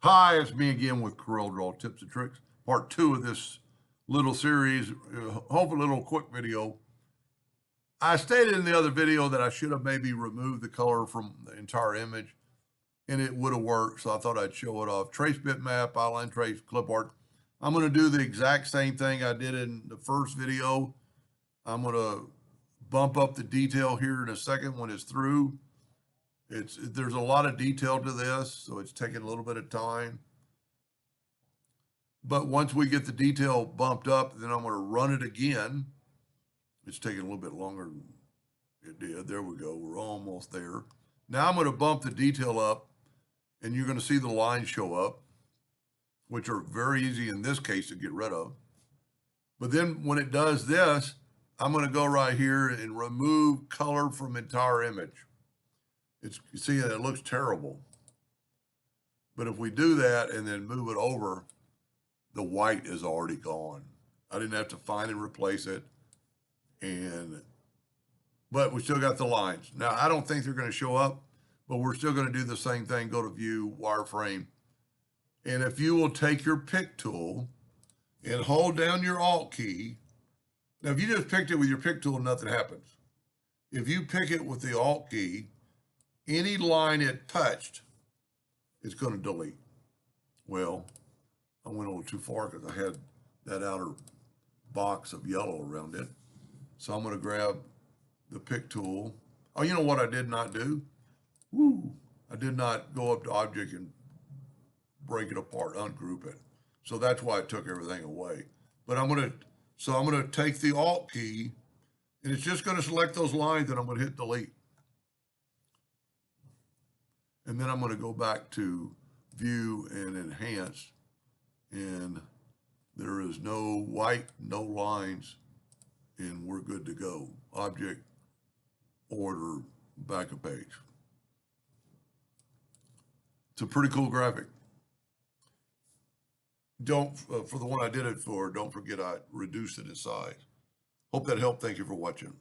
Hi, it's me again with Corel Draw Tips and Tricks, part two of this little series, hopefully a little quick video. I stated in the other video that I should have maybe removed the color from the entire image, and it would have worked, so I thought I'd show it off. Trace bitmap, outline trace, clip art. I'm going to do the exact same thing I did in the first video. I'm going to bump up the detail here in a second when it's through. There's a lot of detail to this, so it's taking a little bit of time. But once we get the detail bumped up, then I'm going to run it again. It's taking a little bit longer than it did. There we go. We're almost there. Now I'm going to bump the detail up, and you're going to see the lines show up, which are very easy in this case to get rid of. But then when it does this, I'm going to go right here and remove color from entire image. You see, it looks terrible. But if we do that and then move it over, the white is already gone. I didn't have to find and replace it. But we still got the lines. Now, I don't think they're going to show up, but we're still going to do the same thing. Go to View, Wireframe. And if you will take your pick tool and hold down your Alt key. Now, if you just picked it with your pick tool, nothing happens. If you pick it with the Alt key, any line it touched, it's going to delete. Well, I went a little too far because I had that outer box of yellow around it. So I'm going to grab the pick tool. Oh, you know what I did not do? I did not go up to Object and break it apart, ungroup it. So that's why I took everything away. But I'm going to take the Alt key, and it's just going to select those lines, and I'm going to hit delete. And then I'm going to go back to View and Enhance, and there is no white, no lines, and we're good to go. Object, order, back a page. It's a pretty cool graphic. For the one I did it for, don't forget I reduced it in size. Hope that helped. Thank you for watching.